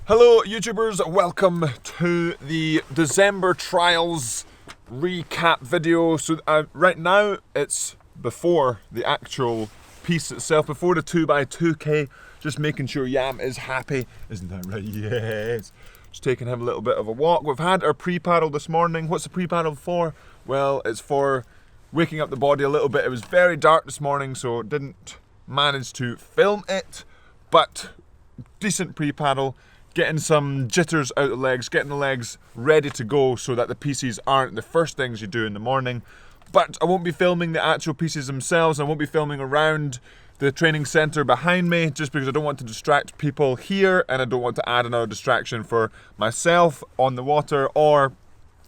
Hello YouTubers, welcome to the December trials recap video. So right now it's before the actual piece itself, before the 2x2k, just making sure Yam is happy. Isn't that right? Yes. Just taking him a little bit of a walk. We've had our pre-paddle this morning. What's the pre-paddle for? Well, it's for waking up the body a little bit. It was very dark this morning, so didn't manage to film it, but decent pre-paddle. Getting some jitters out of the legs, getting the legs ready to go so that the pieces aren't the first things you do in the morning. But I won't be filming the actual pieces themselves. I won't be filming around the training centre behind me just because I don't want to distract people here and I don't want to add another distraction for myself on the water or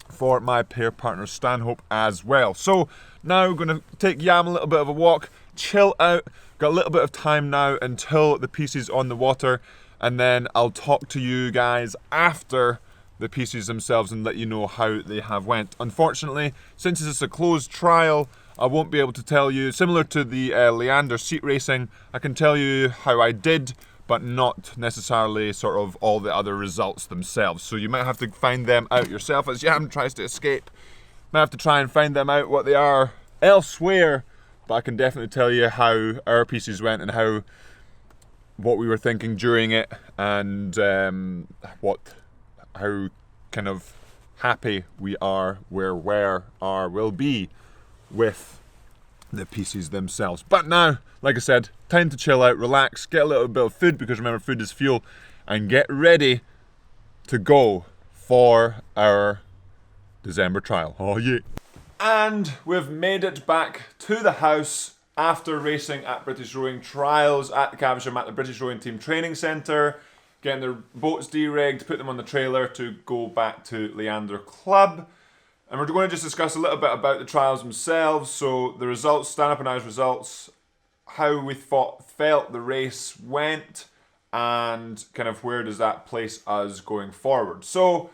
for my pair partner Stanhope as well. So now we're going to take Yam a little bit of a walk, chill out, got a little bit of time now until the pieces on the water. And then I'll talk to you guys after the pieces themselves and let you know how they have went. Unfortunately, since this is a closed trial, I won't be able to tell you, similar to the Leander seat racing, I can tell you how I did, but not necessarily sort of all the other results themselves. So you might have to find them out yourself as Yam tries to escape. Might have to try and find them out what they are elsewhere, but I can definitely tell you how our pieces went and what we were thinking during it, and how kind of happy we are, will be with the pieces themselves. But now, like I said, time to chill out, relax, get a little bit of food, because remember, food is fuel, and get ready to go for our December trial. Oh yeah. And we've made it back to the house after racing at British Rowing Trials at Caversham at the British Rowing Team Training Centre, getting their boats de-rigged, put them on the trailer to go back to Leander Club. And we're going to just discuss a little bit about the trials themselves. So the results, Stanhope and I's results, how we felt the race went, and kind of where does that place us going forward. So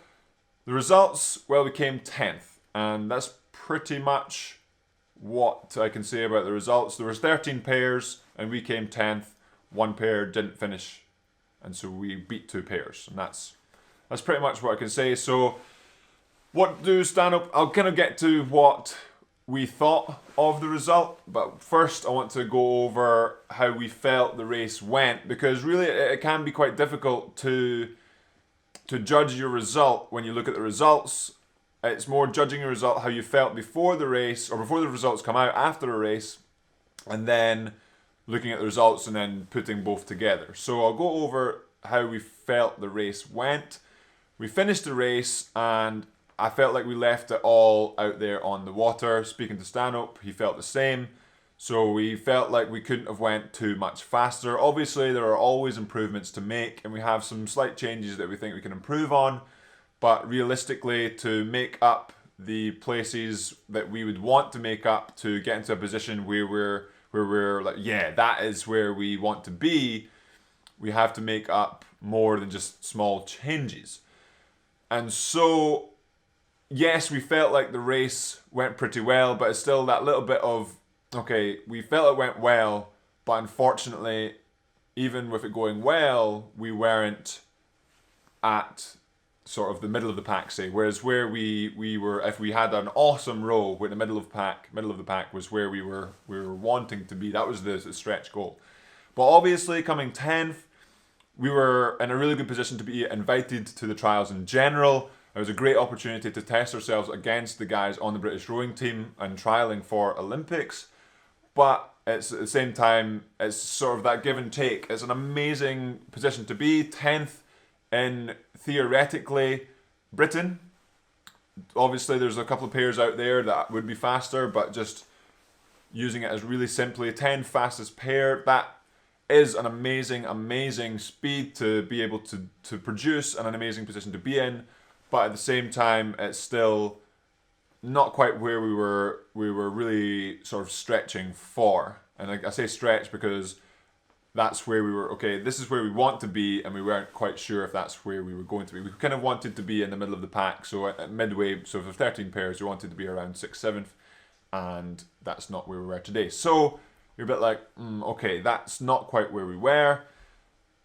the results, well, we came 10th, and that's pretty much what I can say about the results. There was 13 pairs and we came 10th. One pair didn't finish, and so we beat two pairs, and that's pretty much what I can say. So what do Stanhope? I'll kind of get to what we thought of the result, but first I want to go over how we felt the race went, because really it can be quite difficult to judge your result when you look at the results. It's more judging your result, how you felt before the race, or before the results come out after a race, and then looking at the results and then putting both together. So I'll go over how we felt the race went. We finished the race and I felt like we left it all out there on the water. Speaking to Stanhope, he felt the same. So we felt like we couldn't have went too much faster. Obviously, there are always improvements to make, and we have some slight changes that we think we can improve on. But realistically, to make up the places that we would want to make up to get into a position where we're like, yeah, that is where we want to be, we have to make up more than just small changes. And so, yes, we felt like the race went pretty well, but it's still that little bit of, okay, we felt it went well, but unfortunately, even with it going well, we weren't at sort of the middle of the pack, say, whereas where we were, if we had an awesome row with the middle of the pack was where we were wanting to be. That was the stretch goal. But obviously, coming 10th, we were in a really good position to be invited to the trials in general. It was a great opportunity to test ourselves against the guys on the British rowing team and trialing for Olympics. But it's at the same time, it's sort of that give and take. It's an amazing position to be, 10th in theoretically Britain. Obviously there's a couple of pairs out there that would be faster, but just using it as really simply 10th fastest pair, that is an amazing speed to be able to produce and an amazing position to be in. But at the same time, it's still not quite where we were really sort of stretching for. And I say stretch because that's where we were, okay, this is where we want to be, and we weren't quite sure if that's where we were going to be. We kind of wanted to be in the middle of the pack, so at midway, so for 13 pairs, we wanted to be around 6th, 7th, and that's not where we were today. So you're a bit like, okay, that's not quite where we were.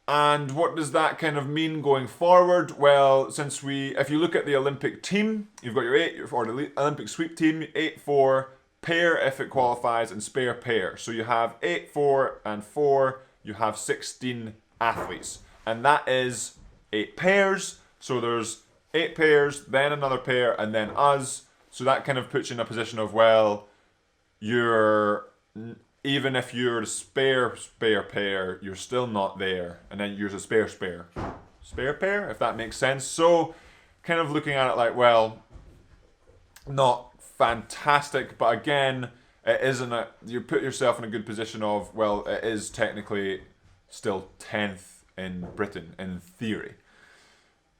And what does that kind of mean going forward? Well, if you look at the Olympic team, you've got your 8, or the Olympic sweep team, 8-4, pair if it qualifies, and spare pair. So you have 8, 4, and 4, you have 16 athletes. And that is 8 pairs. So there's 8 pairs, then another pair, and then us. So that kind of puts you in a position of, well, even if you're the spare pair, you're still not there. And then you're a spare pair, if that makes sense. So kind of looking at it like, well, not fantastic, but again, it isn't you put yourself in a good position of, well, it is technically still 10th in Britain in theory.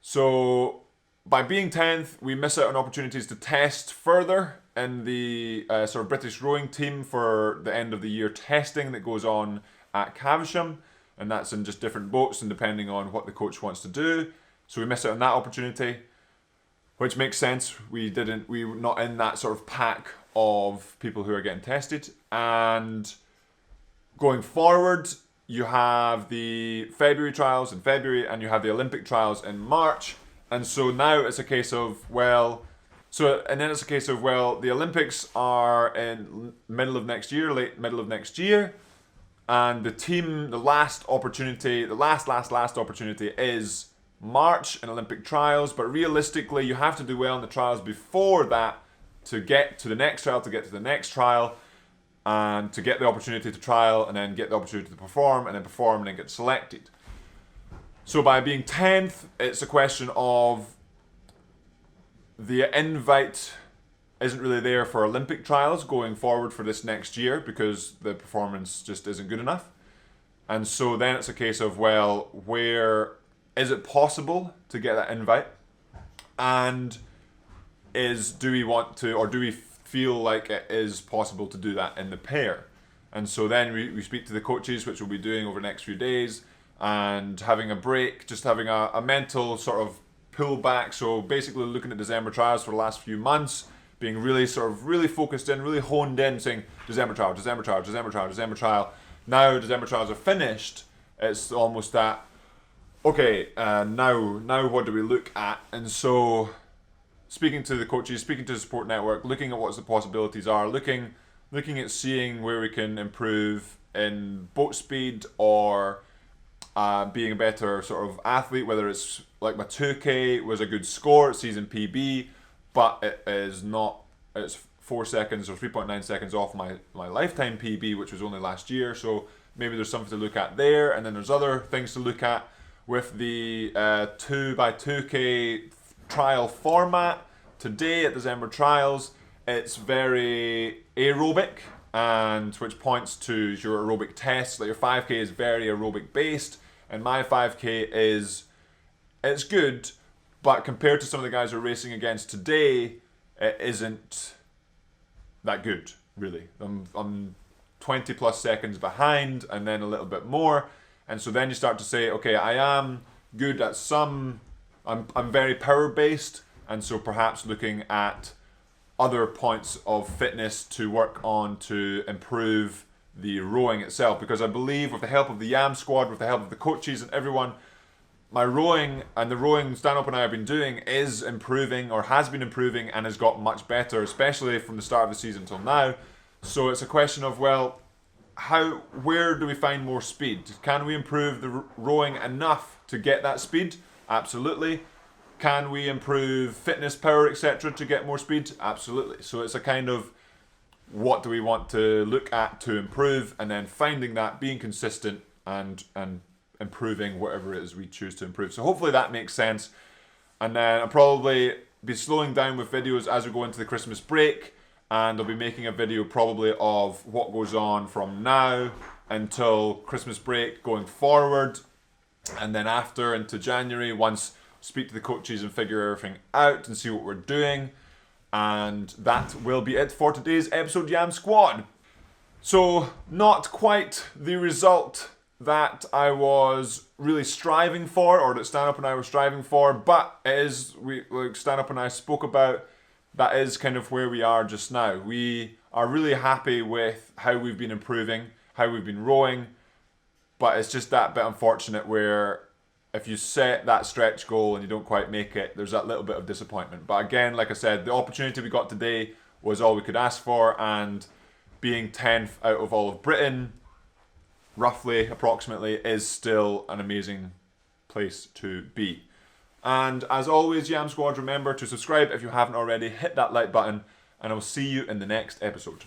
So by being 10th, we miss out on opportunities to test further in the sort of British rowing team for the end of the year testing that goes on at Caversham, and that's in just different boats and depending on what the coach wants to do. So we miss out on that opportunity, which makes sense. We were not in that sort of pack of people who are getting tested. And going forward, you have the February trials in February, and you have the Olympic trials in March. And so now it's a case of, the Olympics are in middle of next year, late middle of next year. And the team, the last opportunity is March in Olympic trials. But realistically, you have to do well in the trials before that to get to the next trial, and to get the opportunity to trial, and then get the opportunity to perform, and then get selected. So by being 10th, it's a question of the invite isn't really there for Olympic trials going forward for this next year because the performance just isn't good enough. And so then it's a case of, well, where is it possible to get that invite? And do we feel like it is possible to do that in the pair? And so then we speak to the coaches, which we'll be doing over the next few days, and having a break, just having a mental sort of pull back. So basically looking at December trials for the last few months, being really focused in, really honed in, saying December trial. Now December trials are finished, it's almost that, okay, now what do we look at? And so speaking to the coaches, speaking to the support network, looking at what the possibilities are, looking at seeing where we can improve in boat speed or being a better sort of athlete, whether it's like my 2K was a good score at season PB, but it's 4 seconds or 3.9 seconds off my lifetime PB, which was only last year. So maybe there's something to look at there. And then there's other things to look at with the 2x2K trial format. Today at December trials, it's very aerobic, and which points to your aerobic tests. Like your 5K is very aerobic based, and my 5K it's good, but compared to some of the guys we're racing against today, it isn't that good, really. I'm 20 plus seconds behind, and then a little bit more, and so then you start to say, okay, I am good at some. I'm very power based, and so perhaps looking at other points of fitness to work on to improve the rowing itself, because I believe with the help of the YAM squad, with the help of the coaches and everyone, my rowing and the rowing Stanhope and I have been doing is improving, or has been improving, and has got much better, especially from the start of the season till now. So it's a question of, well, where do we find more speed? Can we improve the rowing enough to get that speed? Absolutely. Can we improve fitness, power, etc. to get more speed? Absolutely. So it's a kind of, what do we want to look at to improve, and then finding that, being consistent, and improving whatever it is we choose to improve. So hopefully that makes sense. And then I'll probably be slowing down with videos as we go into the Christmas break, and I'll be making a video probably of what goes on from now until Christmas break going forward, and then after into January, once speak to the coaches and figure everything out and see what we're doing. And that will be it for today's episode, YAM Squad. So not quite the result that I was really striving for, or that Stanhope and I were striving for, but it is, like Stanhope and I spoke about, that is kind of where we are just now. We are really happy with how we've been improving, how we've been rowing, but it's just that bit unfortunate where if you set that stretch goal and you don't quite make it, there's that little bit of disappointment. But again, like I said, the opportunity we got today was all we could ask for, and being 10th out of all of Britain, roughly, approximately, is still an amazing place to be. And as always, Yam Squad, remember to subscribe if you haven't already, hit that like button, and I will see you in the next episode.